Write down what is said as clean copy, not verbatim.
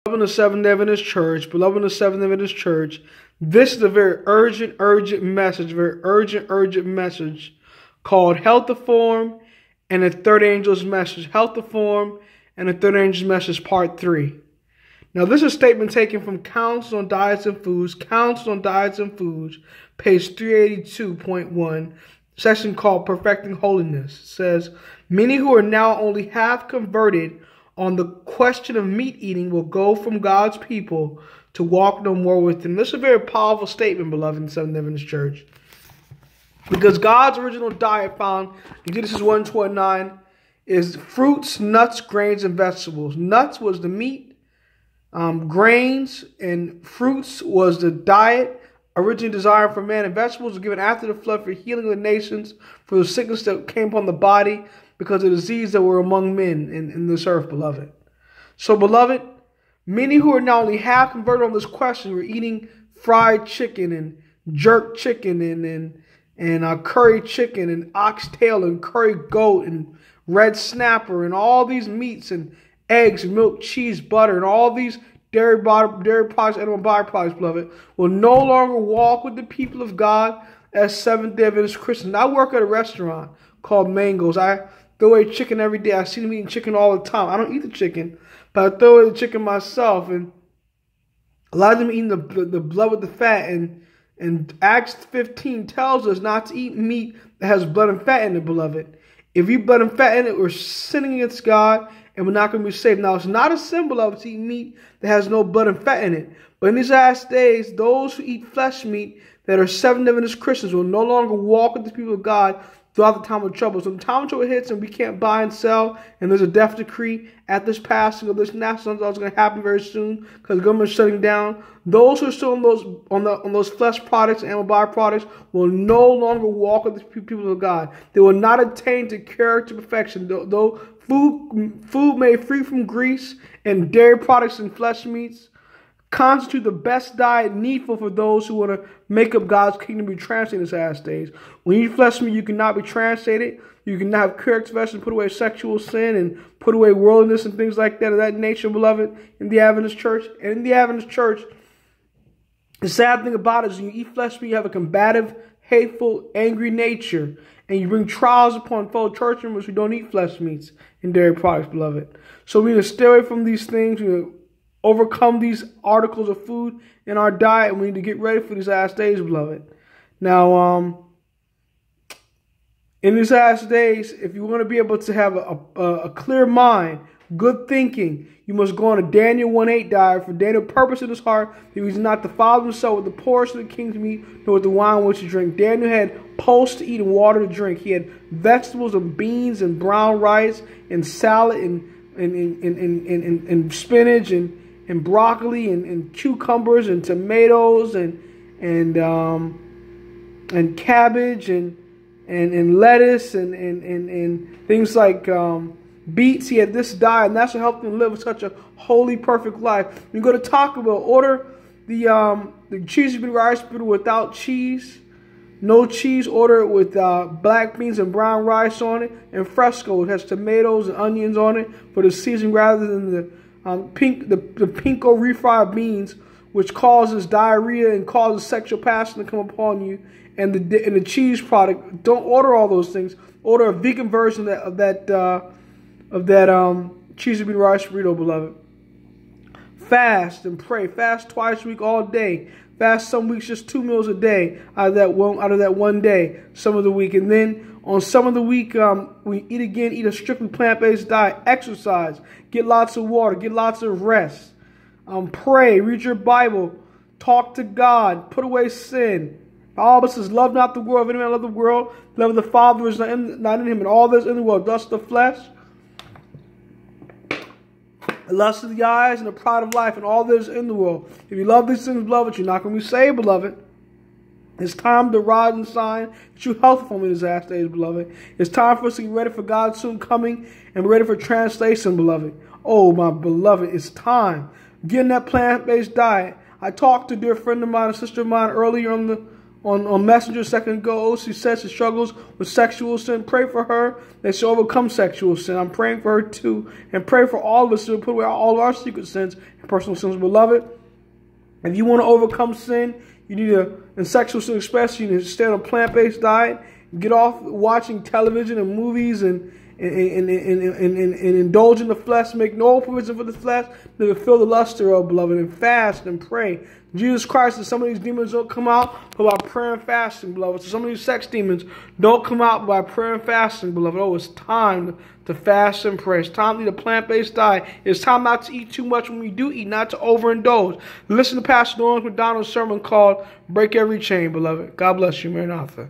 Beloved in the Seventh Day Adventist Church, beloved in the Seventh Day Adventist Church, this is a very urgent message called Health Reform and the Third Angel's Message. Health Reform and the Third Angel's Message, Part 3. Now, this is a statement taken from Counsels on Diets and Foods, page 382.1, section called Perfecting Holiness. It says, many who are now only half converted on the question of meat eating will go from God's people to walk no more with him. This is a very powerful statement, beloved in the Seventh Day Adventist Church. Because God's original diet found in Genesis 1:29 is fruits, nuts, grains, and vegetables. Nuts was the meat, grains and fruits was the diet originally desired for man, and vegetables were given after the flood for healing of the nations, for the sickness that came upon the body, because of the disease that were among men in this earth, beloved. So, beloved, many who are now only half converted on this question were eating fried chicken and jerk chicken and curry chicken and oxtail and curry goat and red snapper and all these meats and eggs, milk, cheese, butter, and all these dairy products, animal byproducts, beloved, will no longer walk with the people of God as Seventh-day Adventist Christians. I work at a restaurant called Mango's. I throw away chicken every day. I see them eating chicken all the time. I don't eat the chicken, but I throw away the chicken myself. And a lot of them eating the blood with the fat. And Acts 15 tells us not to eat meat that has blood and fat in it, beloved. If you eat blood and fat in it, we're sinning against God, and we're not going to be saved. Now, it's not a sin, beloved, to eat meat that has no blood and fat in it. But in these last days, those who eat flesh meat that are Seventh-day Adventist Christians will no longer walk with the people of God throughout the time of trouble. So the time of trouble hits and we can't buy and sell, and there's a death decree at this passing of this national law is going to happen very soon because the government's shutting down. Those who are still on those flesh products and animal byproducts will no longer walk with the people of God. They will not attain to character perfection. Though food made free from grease and dairy products and flesh meats constitute the best diet needful for those who want to make up God's kingdom be translated in these last days. When you eat flesh meat, you cannot be translated. You cannot have character perfection, put away sexual sin, and put away worldliness and things like that of that nature, beloved, in the Adventist church. And in the Adventist church, the sad thing about it is when you eat flesh meat, you have a combative, hateful, angry nature. And you bring trials upon fellow church members who don't eat flesh meats and dairy products, beloved. So we need to stay away from these things. We need to overcome these articles of food in our diet, and we need to get ready for these last days, beloved. Now, in these last days, if you want to be able to have a clear mind, good thinking, you must go on a Daniel 1:8 diet. For Daniel purpose in his heart that he was not defile himself with the portion of the king's meat, nor with the wine which he drink. Daniel had pulse to eat and water to drink. He had vegetables and beans and brown rice and salad and spinach and broccoli and cucumbers and tomatoes and cabbage and lettuce and things like beets. He had this diet, and that's what helped him live such a holy, perfect life. When you go to Taco Bell, order the cheesy bean rice burrito without cheese, no cheese. Order it with black beans and brown rice on it, and fresco. It has tomatoes and onions on it for the seasoning rather than the pinko refried beans, which causes diarrhea and causes sexual passion to come upon you, and the cheese product. Don't order all those things. Order a vegan version of that cheesy bean rice burrito, beloved. Fast and pray. Fast twice a week, all day. Fast some weeks just 2 meals a day out of that one day, some of the week, and then on some of the week, we eat a strictly plant-based diet, exercise, get lots of water, get lots of rest, pray, read your Bible, talk to God, put away sin. All of us says, love not the world. If any man love the world, love of the Father is not in him, and all that is in the world, lust of the flesh, the lust of the eyes, and the pride of life, and all that is in the world. If you love these things, beloved, you're not going to be saved, beloved. It's time to rise and shine. True health from these last days, beloved. It's time for us to get ready for God's soon coming and ready for translation, beloved. Oh, my beloved, it's time. Get in that plant-based diet. I talked to a dear friend of mine, a sister of mine, earlier on on Messenger a second ago. She says she struggles with sexual sin. Pray for her that she overcome sexual sin. I'm praying for her too. And pray for all of us to put away all of our secret sins and personal sins. Beloved, if you want to overcome sin, you need to, in sexual sin especially, you need to stay on a plant-based diet. Get off watching television and movies and indulge in the flesh. Make no provision for the flesh to fulfill the lust thereof, beloved. And fast and pray. Jesus Christ, and some of these demons don't come out but by prayer and fasting, beloved. So some of these sex demons don't come out by prayer and fasting, beloved. Oh, it's time to fast and pray. It's time to eat a plant-based diet. It's time not to eat too much when we do eat, not to overindulge. Listen to Pastor Lawrence McDonald's sermon called Break Every Chain, beloved. God bless you, Maranatha.